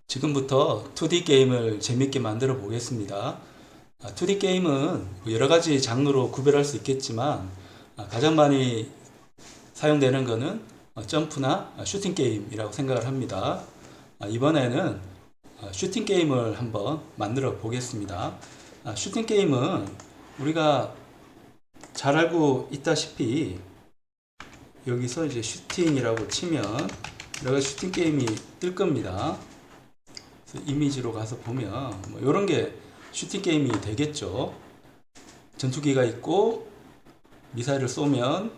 지금부터 2D 게임을 재밌게 만들어 보겠습니다. 2D 게임은 여러 가지 장르로 구별할 수 있겠지만 가장 많이 사용되는 것은 점프나 슈팅 게임이라고 생각을 합니다. 이번에는 슈팅 게임을 한번 만들어 보겠습니다. 슈팅 게임은 우리가 잘 알고 있다시피 여기서 이제 슈팅이라고 치면 여러 가지 슈팅 게임이 뜰 겁니다. 이미지로 가서 보면 이런 게 슈팅 게임이 되겠죠. 전투기가 있고 미사일을 쏘면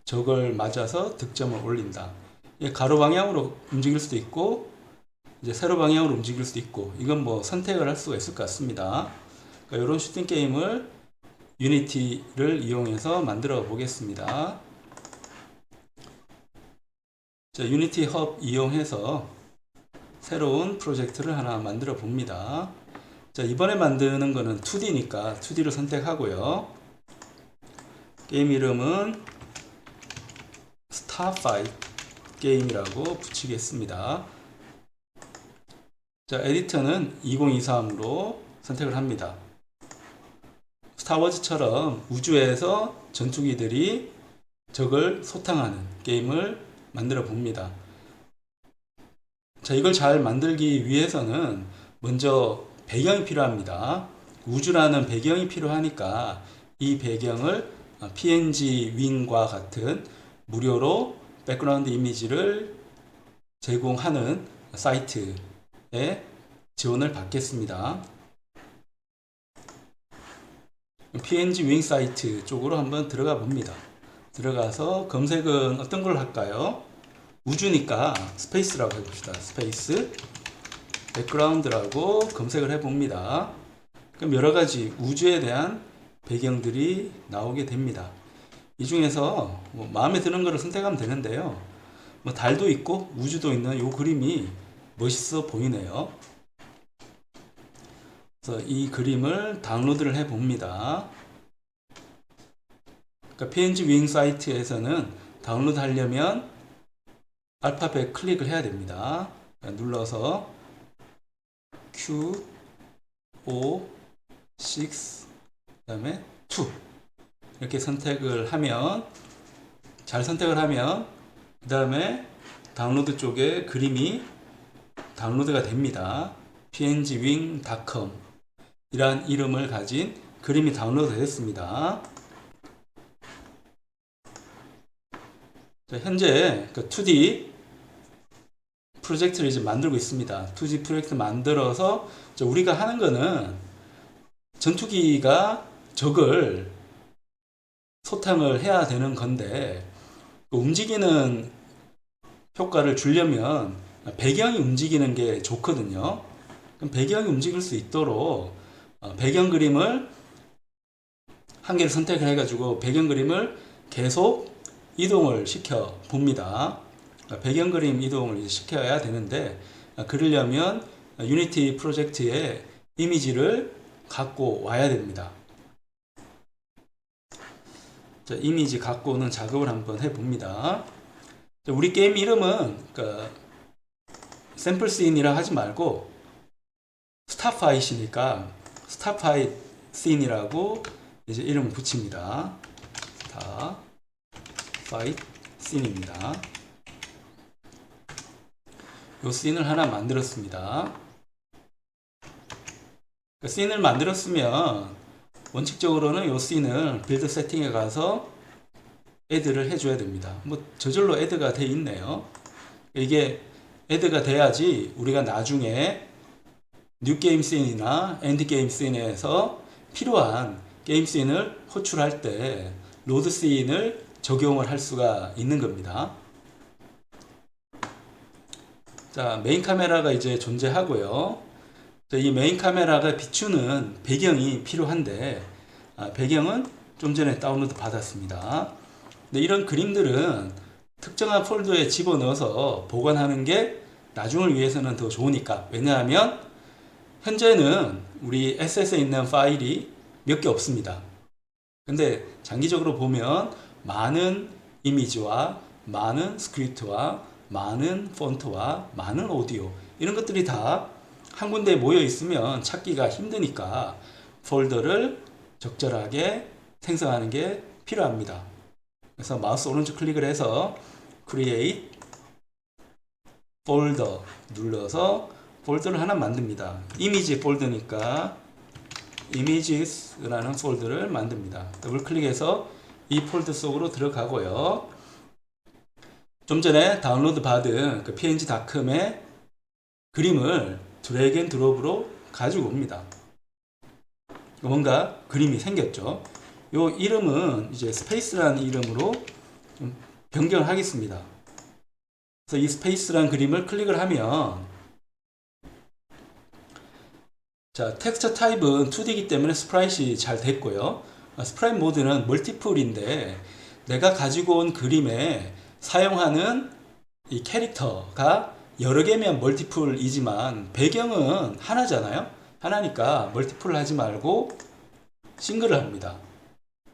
적을 맞아서 득점을 올린다. 가로 방향으로 움직일 수도 있고 이제 세로 방향으로 움직일 수도 있고 이건 뭐 선택을 할 수가 있을 것 같습니다. 그러니까 이런 슈팅 게임을 유니티를 이용해서 만들어 보겠습니다. 자, 유니티 헙 이용해서 새로운 프로젝트를 하나 만들어 봅니다. 자, 이번에 만드는 거는 2D니까 2D를 선택하고요. 게임 이름은 스타파이트 게임이라고 붙이겠습니다. 자, 에디터는 2023으로 선택을 합니다. 스타워즈처럼 우주에서 전투기들이 적을 소탕하는 게임을 만들어 봅니다. 자, 이걸 잘 만들기 위해서는 먼저 배경이 필요합니다. 우주라는 배경이 필요하니까 이 배경을 PNG 윙과 같은 무료로 백그라운드 이미지를 제공하는 사이트에 지원을 받겠습니다. PNG 윙 사이트 쪽으로 한번 들어가 봅니다. 들어가서 검색은 어떤 걸 할까요? 우주니까 스페이스라고 해봅시다. 스페이스 백그라운드라고 검색을 해봅니다. 그럼 여러가지 우주에 대한 배경들이 나오게 됩니다. 이 중에서 뭐 마음에 드는 거를 선택하면 되는데요. 뭐 달도 있고 우주도 있는 이 그림이 멋있어 보이네요. 그래서 이 그림을 다운로드를 해봅니다. 그러니까 PNG 윙 사이트에서는 다운로드 하려면 알파벳 클릭을 해야 됩니다. 눌러서 Q, O, 6, 그 다음에 2 이렇게 선택을 하면 잘 선택을 하면 그 다음에 다운로드 쪽에 그림이 다운로드가 됩니다. pngwing.com 이란 이름을 가진 그림이 다운로드 됐습니다. 자, 현재 그 2D 프로젝트를 이제 만들고 있습니다. 2D 프로젝트 만들어서 우리가 하는 거는 전투기가 적을 소탕을 해야 되는 건데 움직이는 효과를 주려면 배경이 움직이는 게 좋거든요. 그럼 배경이 움직일 수 있도록 배경 그림을 한 개를 선택을 해가지고 배경 그림을 계속 이동을 시켜 봅니다. 배경 그림 이동을 시켜야 되는데 그러려면 유니티 프로젝트의 이미지를 갖고 와야 됩니다. 자, 이미지 갖고 오는 작업을 한번 해봅니다. 자, 우리 게임 이름은 샘플 씬이라 하지 말고 스타파이트니까 스타파이트 씬이라고 이제 이름을 붙입니다. 스타파이트 씬입니다. 이 씬을 하나 만들었습니다. 씬을 만들었으면 원칙적으로는 이 씬을 빌드 세팅에 가서 애드를 해줘야 됩니다. 뭐 저절로 애드가 돼 있네요. 이게 애드가 돼야지 우리가 나중에 뉴 게임 씬이나 엔드 게임 씬에서 필요한 게임 씬을 호출할 때 로드 씬을 적용을 할 수가 있는 겁니다. 자, 메인 카메라가 이제 존재하고요. 자, 이 메인 카메라가 비추는 배경이 필요한데 배경은 좀 전에 다운로드 받았습니다. 근데 이런 그림들은 특정한 폴더에 집어넣어서 보관하는 게 나중을 위해서는 더 좋으니까. 왜냐하면 현재는 우리 SS에 있는 파일이 몇 개 없습니다. 근데 장기적으로 보면 많은 이미지와 많은 스크립트와 많은 폰트와 많은 오디오 이런 것들이 다 한 군데에 모여 있으면 찾기가 힘드니까 폴더를 적절하게 생성하는 게 필요합니다. 그래서 마우스 오른쪽 클릭을 해서 Create Folder 눌러서 폴더를 하나 만듭니다. 이미지 폴더니까 Images라는 폴더를 만듭니다. 더블 클릭해서 이 폴더 속으로 들어가고요. 좀 전에 다운로드 받은 그 png.com의 그림을 드래그 앤 드롭으로 가지고 옵니다. 뭔가 그림이 생겼죠. 요 이름은 이제 스페이스라는 이름으로 좀 변경을 하겠습니다. 그래서 이 스페이스라는 그림을 클릭을 하면 자, 텍스처 타입은 2D이기 때문에 스프라잇이 잘 됐고요. 스프라잇 모드는 멀티플인데 내가 가지고 온 그림에 사용하는 이 캐릭터가 여러 개면 멀티플이지만 배경은 하나잖아요. 하나니까 멀티플을 하지 말고 싱글을 합니다.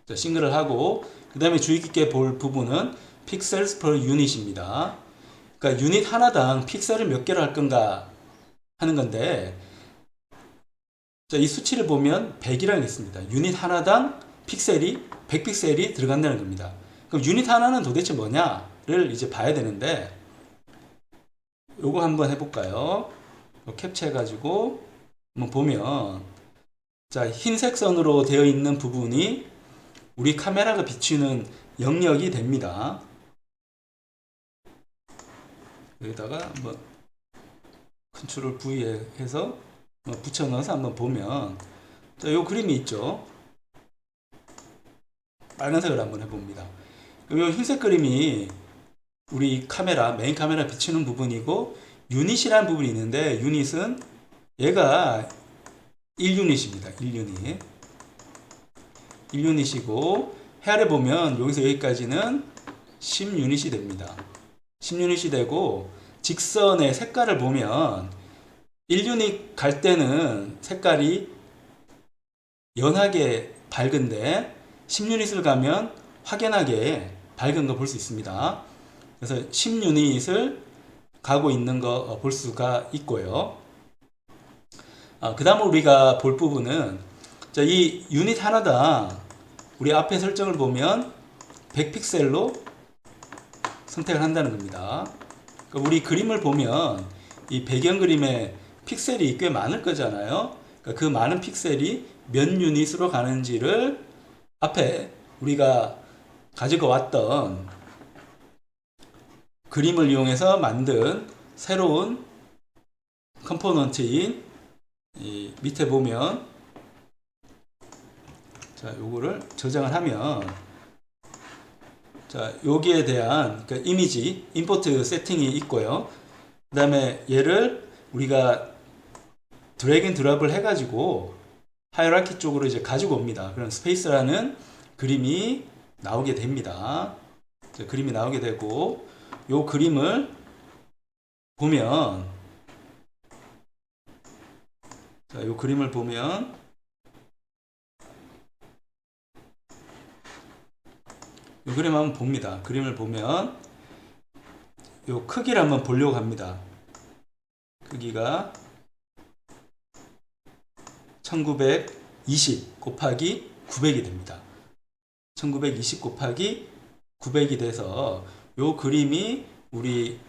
자, 싱글을 하고 그 다음에 주의 깊게 볼 부분은 픽셀스 per 유닛입니다. 그러니까 유닛 하나당 픽셀을 몇 개로 할 건가 하는 건데 자, 이 수치를 보면 100이라는 게 있습니다. 유닛 하나당 픽셀이 100픽셀이 들어간다는 겁니다. 그럼 유닛 하나는 도대체 뭐냐를 이제 봐야 되는데 요거 한번 해볼까요? 캡처해 가지고 한번 보면 자, 흰색 선으로 되어 있는 부분이 우리 카메라가 비추는 영역이 됩니다. 여기다가 한번 컨트롤 V 해서 붙여 넣어서 한번 보면 자, 요 그림이 있죠. 빨간색을 한번 해봅니다. 요 흰색 그림이 우리 카메라, 메인 카메라 비추는 부분이고 유닛이라는 부분이 있는데 유닛은 얘가 1유닛입니다. 1유닛. 1유닛이고 헤아려 보면 여기서 여기까지는 10유닛이 됩니다. 10유닛이 되고 직선의 색깔을 보면 1유닛 갈 때는 색깔이 연하게 밝은데 10유닛을 가면 확연하게 밝은 거 볼 수 있습니다. 그래서 10유닛을 가고 있는 거 볼 수가 있고요. 그 다음 우리가 볼 부분은 자, 이 유닛 하나당 우리 앞에 설정을 보면 100픽셀로 선택을 한다는 겁니다. 그러니까 우리 그림을 보면 이 배경 그림에 픽셀이 꽤 많을 거잖아요. 그러니까 그 많은 픽셀이 몇 유닛으로 가는지를 앞에 우리가 가지고 왔던 그림을 이용해서 만든 새로운 컴포넌트인 이 밑에 보면 자, 요거를 저장을 하면 자, 여기에 대한 그 이미지 임포트 세팅이 있고요. 그 다음에 얘를 우리가 드래그 앤 드롭을 해가지고 하이라키 쪽으로 이제 가지고 옵니다. 그럼 스페이스라는 그림이 나오게 됩니다. 자, 그림이 나오게 되고 요 그림을 보면 자, 요 그림을 보면 요 그림 한번 봅니다. 그림을 보면 요 크기를 한번 보려고 합니다. 크기가 1920 곱하기 900이 됩니다. 1920 곱하기 900이 돼서 요 그림이 우리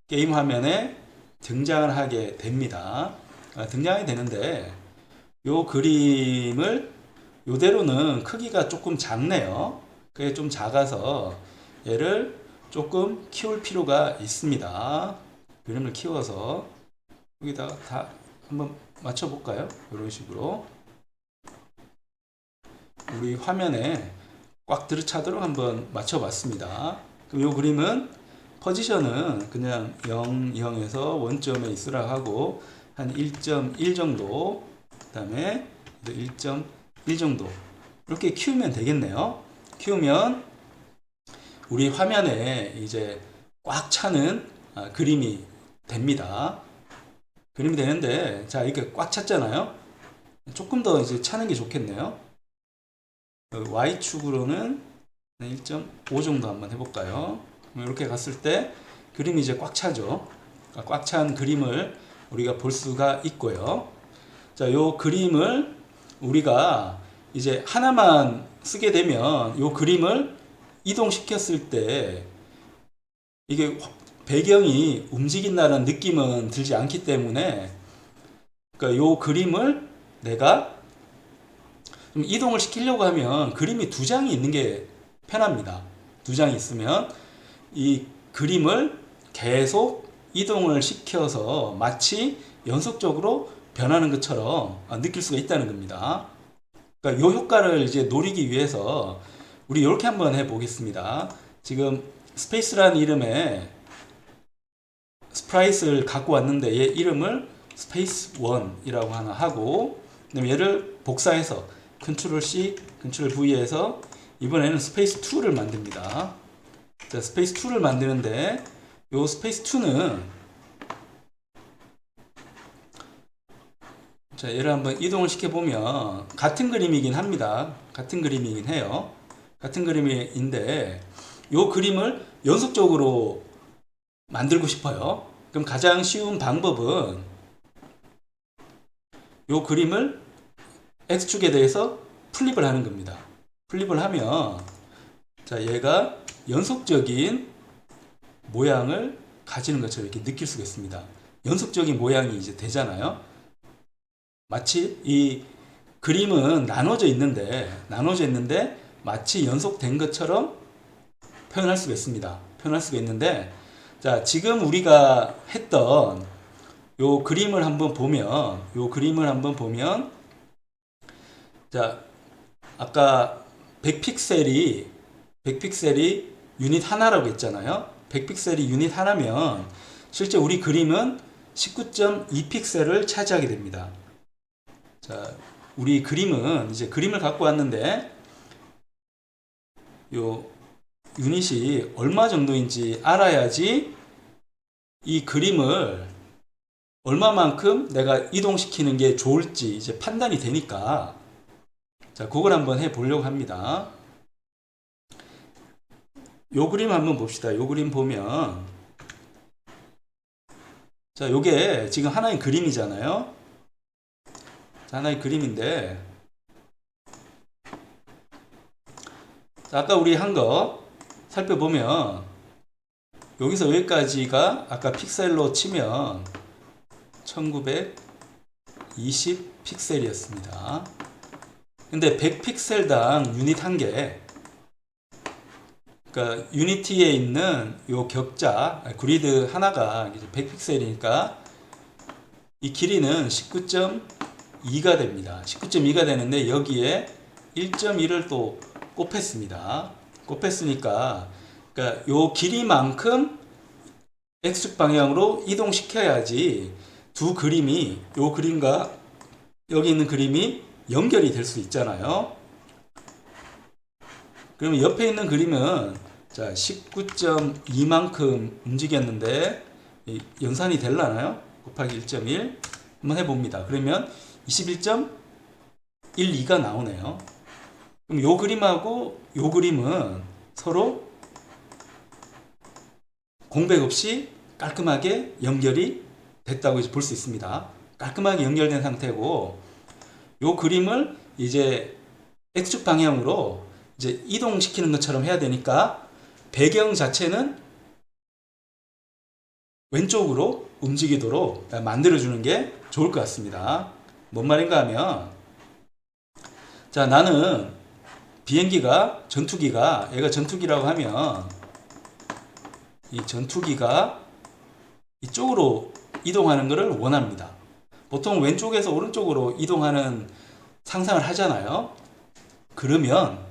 게임 화면에 등장을 하게 됩니다. 등장이 되는데 요 그림을 요대로는 크기가 조금 작네요. 그게 좀 작아서 얘를 조금 키울 필요가 있습니다. 그림을 키워서 여기다가 다 한번 맞춰 볼까요? 이런 식으로 우리 화면에 꽉 들어차도록 한번 맞춰 봤습니다. 그럼 이 그림은 포지션은 그냥 0, 0에서 원점에 있으라 하고 한 1.1 정도 그 다음에 1.1 정도 이렇게 키우면 되겠네요. 키우면 우리 화면에 이제 꽉 차는 그림이 됩니다. 그림이 되는데 자, 이렇게 꽉 찼잖아요. 조금 더 이제 차는 게 좋겠네요. Y축으로는 1.5 정도 한번 해볼까요? 이렇게 갔을 때 그림이 이제 꽉 차죠. 꽉 찬 그림을 우리가 볼 수가 있고요. 자, 요 그림을 우리가 이제 하나만 쓰게 되면 요 그림을 이동시켰을 때 이게 배경이 움직인다는 느낌은 들지 않기 때문에, 그러니까 요 그림을 내가 좀 이동을 시키려고 하면 그림이 두 장이 있는 게 편합니다. 두 장이 있으면 이 그림을 계속 이동을 시켜서 마치 연속적으로 변하는 것처럼 느낄 수가 있다는 겁니다. 그러니까 이 효과를 이제 노리기 위해서 우리 이렇게 한번 해보겠습니다. 지금 스페이스라는 이름의 스프라이트를 갖고 왔는데 얘 이름을 스페이스 1이라고 하나 하고, 그다음에 얘를 복사해서 컨트롤 C, 컨트롤 V에서 이번에는 스페이스 2를 만듭니다. 자, 스페이스 2를 만드는데 요 스페이스 2는 자, 얘를 한번 이동을 시켜보면 같은 그림이긴 합니다. 같은 그림이긴 해요. 같은 그림인데 요 그림을 연속적으로 만들고 싶어요. 그럼 가장 쉬운 방법은 요 그림을 X축에 대해서 플립을 하는 겁니다. 플립을 하면 자, 얘가 연속적인 모양을 가지는 것처럼 이렇게 느낄 수가 있습니다. 연속적인 모양이 이제 되잖아요. 마치 이 그림은 나눠져 있는데 마치 연속된 것처럼 표현할 수가 있습니다. 표현할 수가 있는데, 자, 지금 우리가 했던 요 그림을 한번 보면 자, 아까 100픽셀이 유닛 하나라고 했잖아요. 100픽셀이 유닛 하나면 실제 우리 그림은 19.2픽셀을 차지하게 됩니다. 자, 우리 그림은 이제 그림을 갖고 왔는데 요 유닛이 얼마 정도인지 알아야지 이 그림을 얼마만큼 내가 이동시키는 게 좋을지 이제 판단이 되니까, 자, 그걸 한번 해 보려고 합니다. 요 그림 한번 봅시다. 요 그림 보면 자, 요게 지금 하나의 그림이잖아요. 자, 하나의 그림인데 자, 아까 우리 한 거 살펴보면 여기서 여기까지가 아까 픽셀로 치면 1920 픽셀이었습니다. 근데 100픽셀당 유닛 한 개, 그러니까 유니티에 있는 요 격자 그리드 하나가 100픽셀이니까 이 길이는 19.2가 됩니다. 19.2가 되는데 여기에 1.1을 또 곱했습니다. 곱했으니까 그러니까 요 길이만큼 X축 방향으로 이동시켜야지 두 그림이, 요 그림과 여기 있는 그림이 연결이 될 수 있잖아요. 그러면 옆에 있는 그림은 자, 19.2만큼 움직였는데 연산이 되려나요? 곱하기 1.1 한번 해봅니다. 그러면 21.12가 나오네요. 그럼 요 그림하고 요 그림은 서로 공백 없이 깔끔하게 연결이 됐다고 볼 수 있습니다. 깔끔하게 연결된 상태고, 요 그림을 이제 X축 방향으로 이제 이동시키는 것처럼 해야 되니까 배경 자체는 왼쪽으로 움직이도록 만들어주는 게 좋을 것 같습니다. 뭔 말인가 하면, 자, 나는 비행기가, 전투기가, 얘가 전투기라고 하면 이 전투기가 이쪽으로 이동하는 것을 원합니다. 보통 왼쪽에서 오른쪽으로 이동하는 상상을 하잖아요. 그러면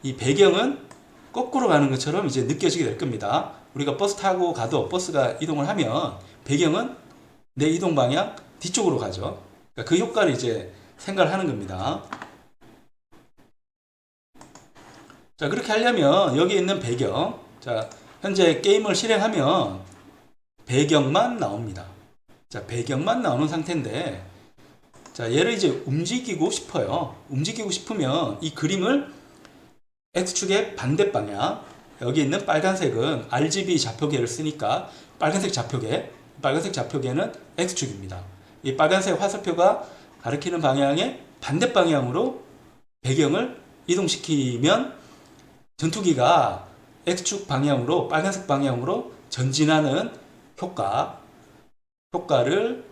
이 배경은 거꾸로 가는 것처럼 이제 느껴지게 될 겁니다. 우리가 버스 타고 가도 버스가 이동을 하면 배경은 내 이동 방향 뒤쪽으로 가죠. 그러니까 그 효과를 이제 생각을 하는 겁니다. 자, 그렇게 하려면 여기 있는 배경, 자, 현재 게임을 실행하면 배경만 나옵니다. 자, 배경만 나오는 상태인데, 자, 얘를 이제 움직이고 싶어요. 움직이고 싶으면 이 그림을 X축의 반대 방향, 여기 있는 빨간색은 RGB 좌표계를 쓰니까 빨간색 좌표계, 빨간색 좌표계는 X축입니다. 이 빨간색 화살표가 가리키는 방향의 반대 방향으로 배경을 이동시키면 전투기가 X축 방향으로, 빨간색 방향으로 전진하는 효과를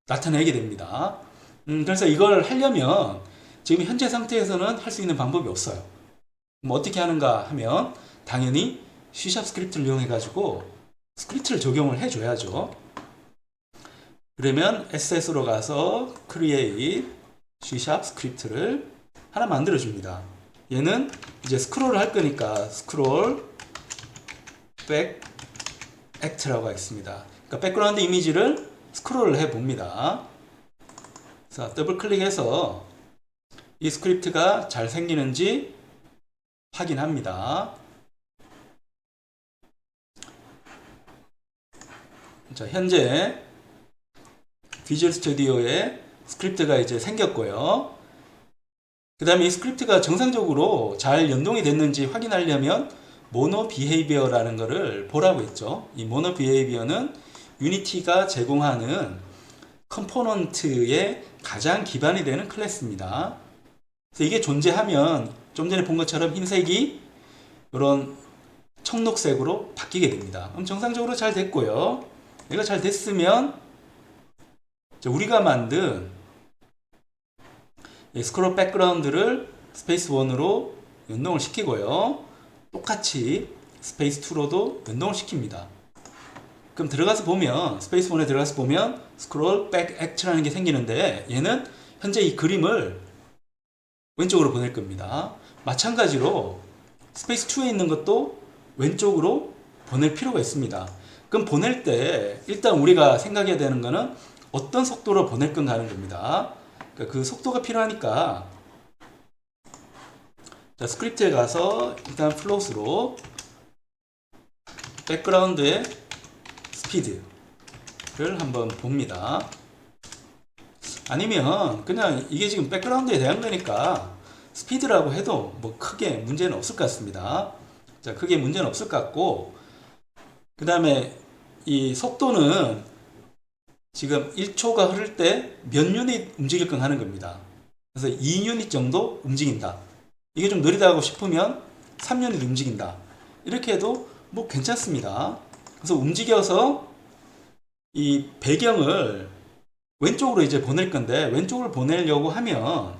나타내게 됩니다. 그래서 이걸 하려면 지금 현재 상태에서는 할 수 있는 방법이 없어요. 어떻게 하는가 하면 당연히 C# 스크립트를 이용해 가지고 스크립트를 적용을 해줘야죠. 그러면 SS로 가서 Create C# 스크립트를 하나 만들어 줍니다. 얘는 이제 스크롤을 할 거니까 스크롤 백 액트라고 하겠습니다. 그러니까 백그라운드 이미지를 스크롤을 해 봅니다. 자, 더블 클릭해서 이 스크립트가 잘 생기는지 확인합니다. 자, 현재 비주얼 스튜디오에 스크립트가 이제 생겼고요. 그 다음에 이 스크립트가 정상적으로 잘 연동이 됐는지 확인하려면 모노 비헤이비어라는 것을 보라고 했죠. 이 모노 비헤이비어는 유니티가 제공하는 컴포넌트의 가장 기반이 되는 클래스입니다. 그래서 이게 존재하면 좀 전에 본 것처럼 흰색이 이런 청록색으로 바뀌게 됩니다. 그럼 정상적으로 잘 됐고요. 이거 잘 됐으면 우리가 만든 스크롤 백그라운드를 스페이스 1으로 연동을 시키고요. 똑같이 스페이스 2로도 연동을 시킵니다. 그럼 들어가서 보면, 스페이스 1에 들어가서 보면 스크롤 백 액트라는 게 생기는데 얘는 현재 이 그림을 왼쪽으로 보낼 겁니다. 마찬가지로 스페이스 2에 있는 것도 왼쪽으로 보낼 필요가 있습니다. 그럼 보낼 때 일단 우리가 생각해야 되는 거는 어떤 속도로 보낼 건가 하는 겁니다. 그러니까 그 속도가 필요하니까 자, 스크립트에 가서 일단 플롯으로 백그라운드의 스피드를 한번 봅니다. 아니면 그냥 이게 지금 백그라운드에 대한 거니까 스피드라고 해도 뭐 크게 문제는 없을 것 같습니다. 자, 크게 문제는 없을 것 같고, 그 다음에 이 속도는 지금 1초가 흐를 때 몇 유닛 움직일건 하는 겁니다. 그래서 2유닛 정도 움직인다. 이게 좀 느리다고 싶으면 3유닛 움직인다. 이렇게 해도 뭐 괜찮습니다. 그래서 움직여서 이 배경을 왼쪽으로 이제 보낼 건데, 왼쪽으로 보내려고 하면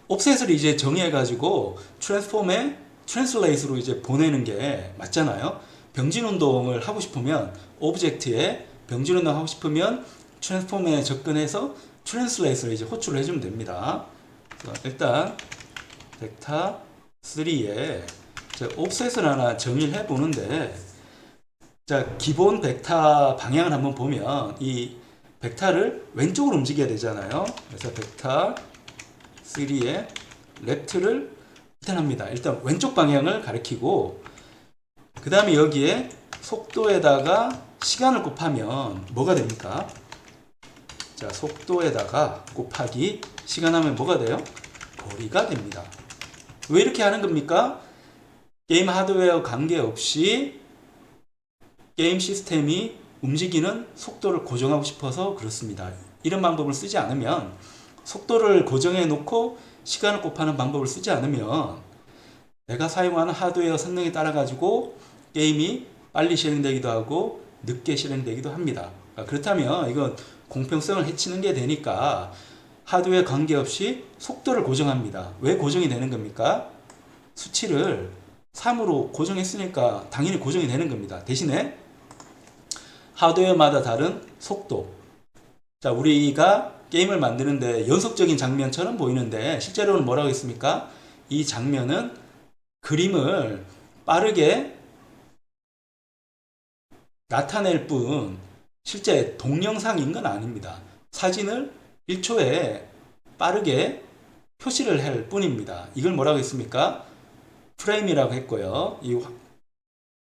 옵셋을 이제 정의해가지고 트랜스폼에 트랜슬레이트로 이제 보내는 게 맞잖아요. 병진 운동을 하고 싶으면 오브젝트에 병진 운동 하고 싶으면 트랜스폼에 접근해서 트랜슬레이트를 이제 호출을 해주면 됩니다. 일단 벡터 3에 옵셋을 하나 정의를 해 보는데, 자, 기본 벡터 방향을 한번 보면 이 벡터를 왼쪽으로 움직여야 되잖아요. 그래서 벡터 3에 레프트를 일단 합니다. 일단 왼쪽 방향을 가리키고, 그 다음에 여기에 속도에다가 시간을 곱하면 뭐가 됩니까? 자, 속도에다가 곱하기 시간 하면 뭐가 돼요? 거리가 됩니다. 왜 이렇게 하는 겁니까? 게임 하드웨어 관계없이 게임 시스템이 움직이는 속도를 고정하고 싶어서 그렇습니다. 이런 방법을 쓰지 않으면, 속도를 고정해 놓고 시간을 곱하는 방법을 쓰지 않으면 내가 사용하는 하드웨어 성능에 따라 가지고 게임이 빨리 실행되기도 하고 늦게 실행되기도 합니다. 그렇다면 이건 공평성을 해치는 게 되니까 하드웨어 관계없이 속도를 고정합니다. 왜 고정이 되는 겁니까? 수치를 3으로 고정했으니까 당연히 고정이 되는 겁니다. 대신에 하드웨어마다 다른 속도. 자, 우리가 게임을 만드는데 연속적인 장면처럼 보이는데 실제로는 뭐라고 했습니까? 이 장면은 그림을 빠르게 나타낼 뿐 실제 동영상인 건 아닙니다. 사진을 1초에 빠르게 표시를 할 뿐입니다. 이걸 뭐라고 했습니까? 프레임이라고 했고요. 이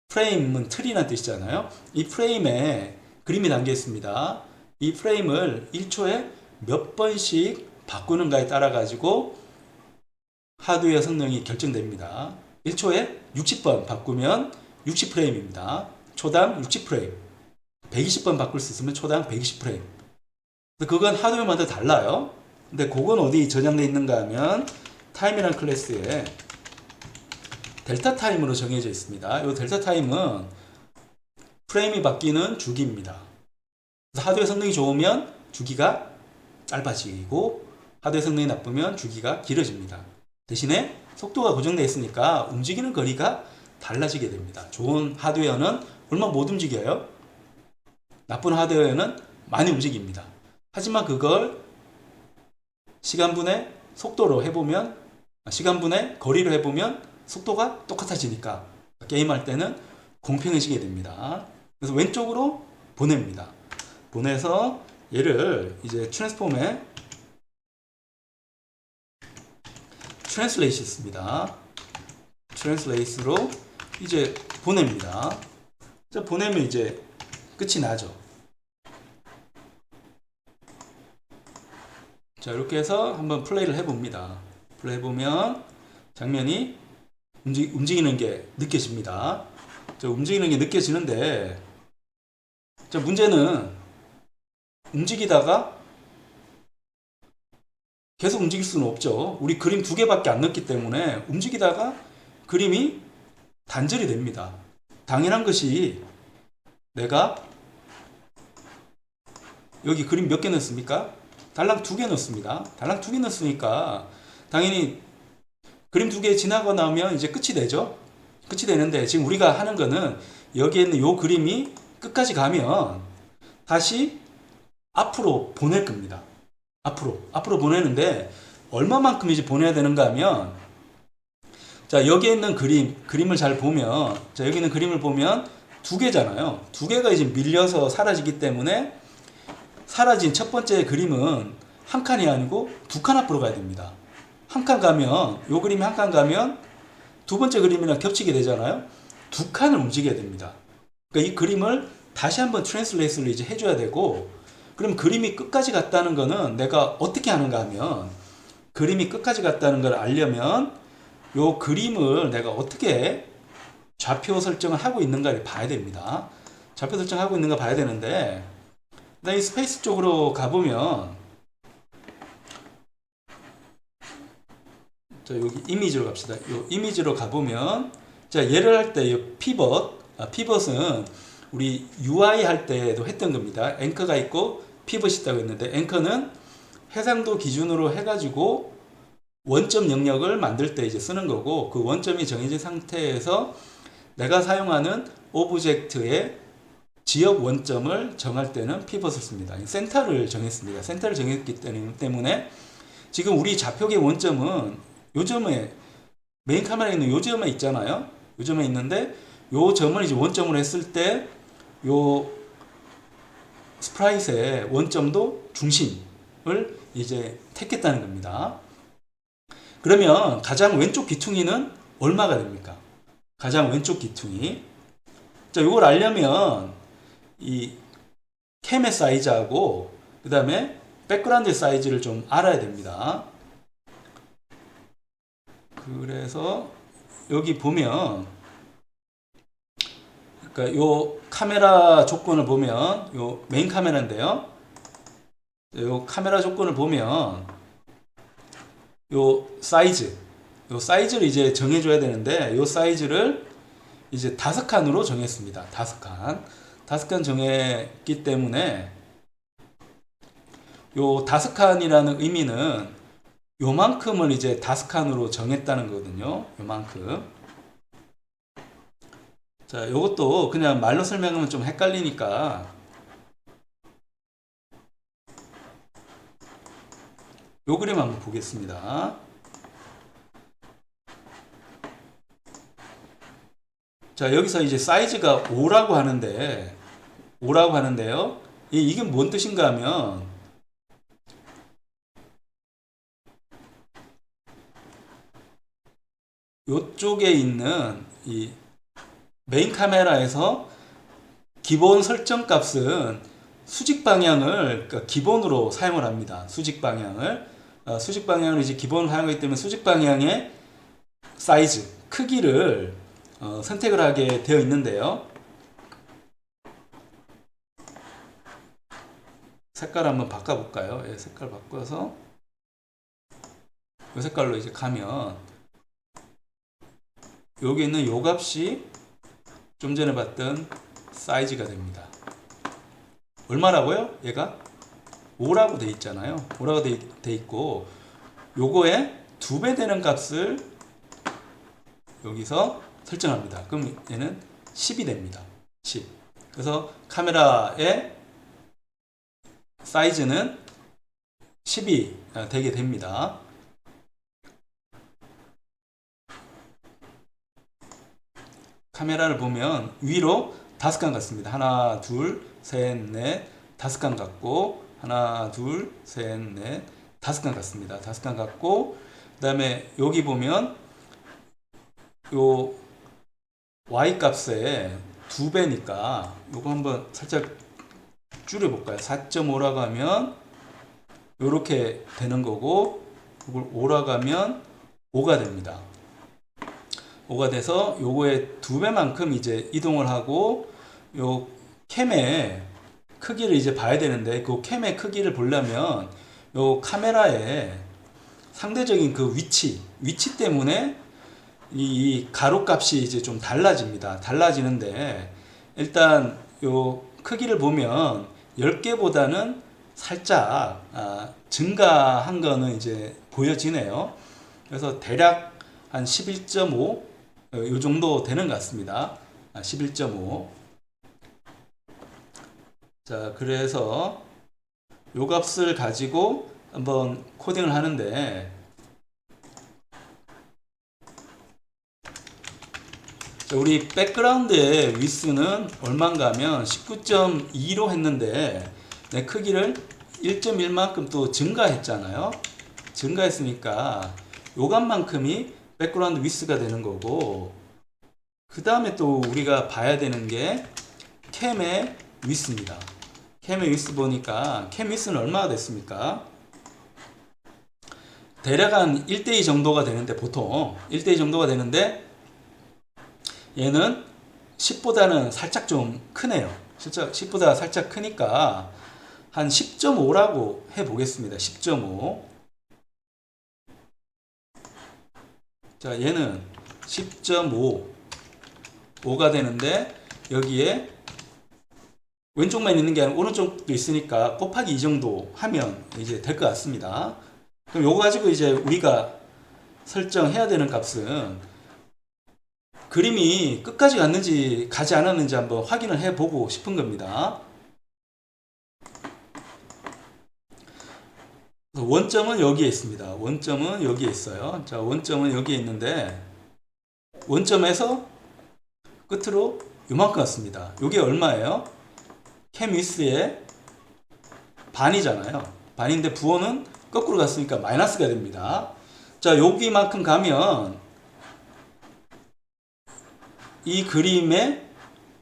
프레임은 틀이라는 뜻이잖아요. 이 프레임에 그림이 담겨 있습니다. 이 프레임을 1초에 몇 번씩 바꾸는가에 따라 가지고 하드웨어 성능이 결정됩니다. 1초에 60번 바꾸면 60프레임입니다. 초당 60프레임. 120번 바꿀 수 있으면 초당 120프레임. 그건 하드웨어마다 달라요. 근데 그건 어디 저장되어 있는가 하면 타임이라는 클래스에 델타 타임으로 정해져 있습니다. 이 델타 타임은 프레임이 바뀌는 주기입니다. 하드웨어 성능이 좋으면 주기가 짧아지고 하드웨어 성능이 나쁘면 주기가 길어집니다. 대신에 속도가 고정되어 있으니까 움직이는 거리가 달라지게 됩니다. 좋은 하드웨어는 얼마 못 움직여요. 나쁜 하드웨어는 많이 움직입니다. 하지만 그걸 시간분의 속도로 해보면, 시간분의 거리로 해보면 속도가 똑같아지니까 게임할 때는 공평해지게 됩니다. 그래서 왼쪽으로 보냅니다. 보내서 얘를 이제 트랜스폼에 트랜슬레이트습니다. 트랜슬레이트로 이제 보냅니다. 자, 보내면 이제 끝이 나죠. 자, 이렇게 해서 한번 플레이를 해봅니다. 플레이 해보면 장면이 움직이는 게 느껴집니다. 자, 움직이는 게 느껴지는데, 자, 문제는 움직이다가 계속 움직일 수는 없죠. 우리 그림 2개밖에 안 넣었기 때문에 움직이다가 그림이 단절이 됩니다. 당연한 것이 내가 여기 그림 몇 개 넣었습니까? 달랑 2개 넣었습니다. 달랑 2개 넣었으니까 당연히 그림 2개 지나고 나면 이제 끝이 되죠. 끝이 되는데 지금 우리가 하는 거는 여기에 있는 요 그림이 끝까지 가면 다시 앞으로 보낼 겁니다. 앞으로 보내는데 얼마만큼 이제 보내야 되는가 하면, 자, 여기에 있는 그림을 잘 보면, 자, 여기 있는 그림을 보면 2개잖아요. 2개가 이제 밀려서 사라지기 때문에 사라진 첫 번째 그림은 한 칸이 아니고 2칸 앞으로 가야 됩니다. 한 칸 가면, 요 그림이 한 칸 가면 두 번째 그림이랑 겹치게 되잖아요. 2칸을 움직여야 됩니다. 그러니까 이 그림을 다시 한번 트랜슬레이트를 이제 해줘야 되고, 그럼 그림이 끝까지 갔다는 거는 내가 어떻게 하는가 하면, 그림이 끝까지 갔다는 걸 알려면 요 그림을 내가 어떻게 좌표 설정을 하고 있는가를 봐야 됩니다. 좌표 설정하고 있는가 봐야 되는데, 이 스페이스 쪽으로 가보면, 자, 여기 이미지로 갑시다. 요 이미지로 가보면, 자, 얘를 할 때 이 피벗은 우리 UI 할 때도 했던 겁니다. 앵커가 있고 피벗이 있다고 했는데, 앵커는 해상도 기준으로 해가지고 원점 영역을 만들 때 이제 쓰는 거고, 그 원점이 정해진 상태에서 내가 사용하는 오브젝트의 지역 원점을 정할 때는 피벗을 씁니다. 센터를 정했습니다. 센터를 정했기 때문에 지금 우리 좌표계 원점은 요 점에, 메인 카메라에 있는 요 점에 있잖아요. 요 점에 있는데, 요 점을 이제 원점으로 했을 때 요 스프라잇의 원점도 중심을 이제 택했다는 겁니다. 그러면 가장 왼쪽 귀퉁이는 얼마가 됩니까? 가장 왼쪽 귀퉁이. 자, 이걸 알려면 이 캠의 사이즈하고 그 다음에 백그라운드 사이즈를 좀 알아야 됩니다. 그래서 여기 보면, 그러니까 요 카메라 조건을 보면, 요 메인 카메라인데요. 요 카메라 조건을 보면 요 사이즈를 이제 정해줘야 되는데, 요 사이즈를 이제 5칸으로 정했습니다. 5칸 정했기 때문에 요 5칸이라는 의미는 요만큼을 이제 5칸으로 정했다는 거거든요. 요만큼. 자, 요것도 그냥 말로 설명하면 좀 헷갈리니까 요 그림 한번 보겠습니다. 자, 여기서 이제 사이즈가 5라고 하는데요. 이게 뭔 뜻인가 하면, 요쪽에 있는 이 메인 카메라에서 기본 설정 값은 수직 방향을, 그러니까 기본으로 사용을 합니다. 수직 방향을 이제 기본으로 사용하기 때문에 수직 방향의 사이즈, 크기를 선택을 하게 되어 있는데요. 색깔 한번 바꿔볼까요? 예, 색깔 바꿔서 이 색깔로 이제 가면 여기 있는 요 값이 좀 전에 봤던 사이즈가 됩니다. 얼마라고요? 얘가 5라고 돼 있잖아요. 5라고 돼 있고 요거에 2배 되는 값을 여기서 설정합니다. 그럼 얘는 10이 됩니다. 10. 그래서 카메라의 사이즈는 10이 되게 됩니다. 카메라를 보면 위로 5칸 같습니다. 하나, 둘, 셋, 넷, 5칸 같고 하나, 둘, 셋, 넷, 5칸 같습니다. 5칸 같고 그 다음에 여기 보면 요 y 값의 2배니까 요거 한번 살짝 줄여볼까요? 4.5라고 하면 요렇게 되는 거고 이걸 5라고 하면 5가 됩니다. 5가 돼서 요거의 2배만큼 이제 이동을 하고 요 캠의 크기를 이제 봐야 되는데 그 캠의 크기를 보려면 요 카메라의 상대적인 그 위치 때문에 이 가로 값이 이제 좀 달라집니다. 달라지는데 일단 요 크기를 보면 10개보다는 살짝 증가한 거는 이제 보여지네요. 그래서 대략 한 11.5 요 정도 되는 것 같습니다. 11.5. 자, 그래서 요 값을 가지고 한번 코딩을 하는데 자, 우리 백그라운드의 위스는 얼마인가 하면 19.2로 했는데 내 크기를 1.1만큼 또 증가했잖아요. 증가했으니까 요 값만큼이 백그라운드 위스가 되는 거고 그 다음에 또 우리가 봐야 되는 게 캠의 위스입니다. 캠의 위스 보니까 캠 위스는 얼마나 됐습니까? 대략 한 1대2 정도가 되는데 보통 1대2 정도가 되는데 얘는 10보다는 살짝 좀 크네요. 10보다 살짝 크니까 한 10.5라고 해보겠습니다. 10.5. 자, 얘는 10.5가 되는데 여기에 왼쪽만 있는 게 아니라 오른쪽도 있으니까 곱하기 2 정도 하면 이제 될 것 같습니다. 그럼 요거 가지고 이제 우리가 설정해야 되는 값은 그림이 끝까지 갔는지 가지 않았는지 한번 확인을 해보고 싶은 겁니다. 원점은 여기에 있습니다. 원점은 여기에 있어요. 자, 원점은 여기에 있는데 원점에서 끝으로 요만큼 왔습니다. 이게 얼마예요? 캠 위스의 반이잖아요. 반인데 부호는 거꾸로 갔으니까 마이너스가 됩니다. 자, 여기만큼 가면 이 그림의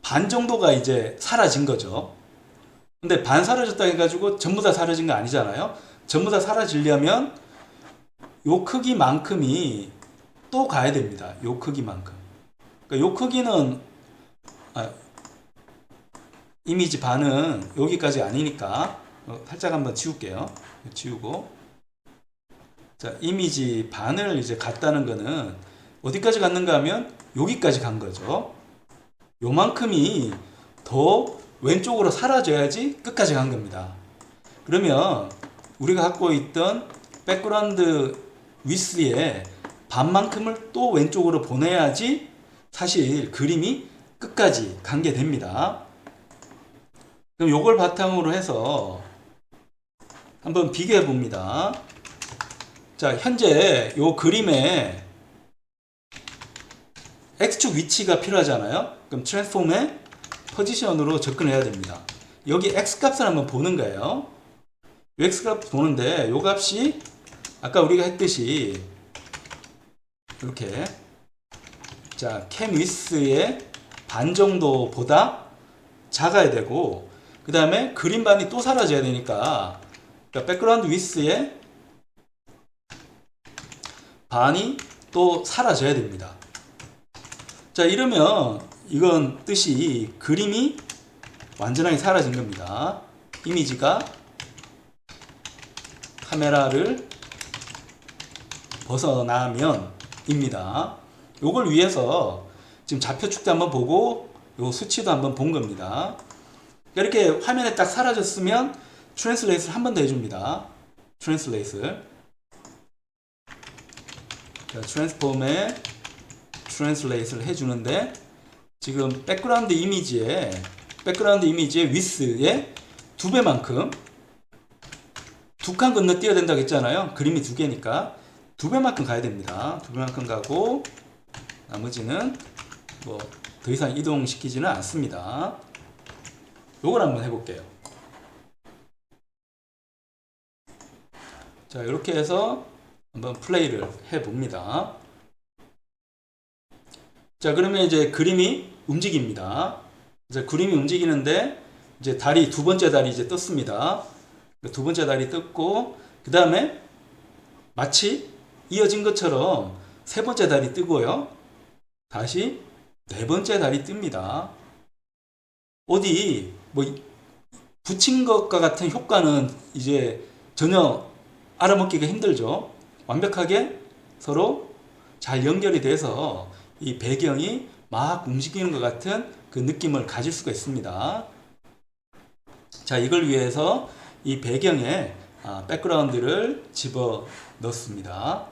반 정도가 이제 사라진 거죠. 근데 반 사라졌다 해가지고 전부 다 사라진 거 아니잖아요. 전부 다 사라지려면 요 크기만큼이 또 가야 됩니다. 요 크기만큼. 그러니까 요 크기는 이미지 반은 여기까지 아니니까 살짝 한번 지울게요. 지우고 자, 이미지 반을 이제 갔다는 거는 어디까지 갔는가 하면 여기까지 간 거죠. 요만큼이 더 왼쪽으로 사라져야지 끝까지 간 겁니다. 그러면 우리가 갖고 있던 백그라운드 위스의 반만큼을 또 왼쪽으로 보내야지 사실 그림이 끝까지 간 게 됩니다. 그럼 요걸 바탕으로 해서 한번 비교해 봅니다. 자, 현재 요 그림에 X축 위치가 필요하잖아요. 그럼 트랜스폼의 포지션으로 접근해야 됩니다. 여기 X값을 한번 보는 거예요. X값 보는데 요 값이 아까 우리가 했듯이 이렇게 자, 캠 위스의 반 정도보다 작아야 되고 그 다음에 그림반이 또 사라져야 되니까 그러니까 백그라운드 위스의 반이 또 사라져야 됩니다. 자, 이러면 이건 뜻이 그림이 완전하게 사라진 겁니다. 이미지가 카메라를 벗어나면입니다. 요걸 위해서 지금 좌표 축도 한번 보고 요 수치도 한번 본 겁니다. 이렇게 화면에 딱 사라졌으면 트랜슬레이트를 한 번 더 해줍니다. 트랜슬레이트. 트랜스폼에 트랜슬레이트를 해주는데 지금 백그라운드 이미지의 위스의 2배만큼 두 칸 건너 뛰어야 된다고 했잖아요. 그림이 2개니까 2배만큼 가야 됩니다. 2배만큼 가고 나머지는 뭐 더 이상 이동시키지는 않습니다. 요걸 한번 해볼게요. 자, 이렇게 해서 한번 플레이를 해봅니다. 자, 그러면 이제 그림이 움직입니다. 이제 그림이 움직이는데 이제 다리, 두 번째 다리 이제 떴습니다. 두 번째 다리 떴고, 그 다음에 마치 이어진 것처럼 세 번째 다리 뜨고요. 다시 네 번째 다리 뜹니다. 어디 뭐 붙인 것과 같은 효과는 이제 전혀 알아먹기가 힘들죠. 완벽하게 서로 잘 연결이 돼서 이 배경이 막 움직이는 것 같은 그 느낌을 가질 수가 있습니다. 자, 이걸 위해서 이 배경에 백그라운드를 집어 넣습니다.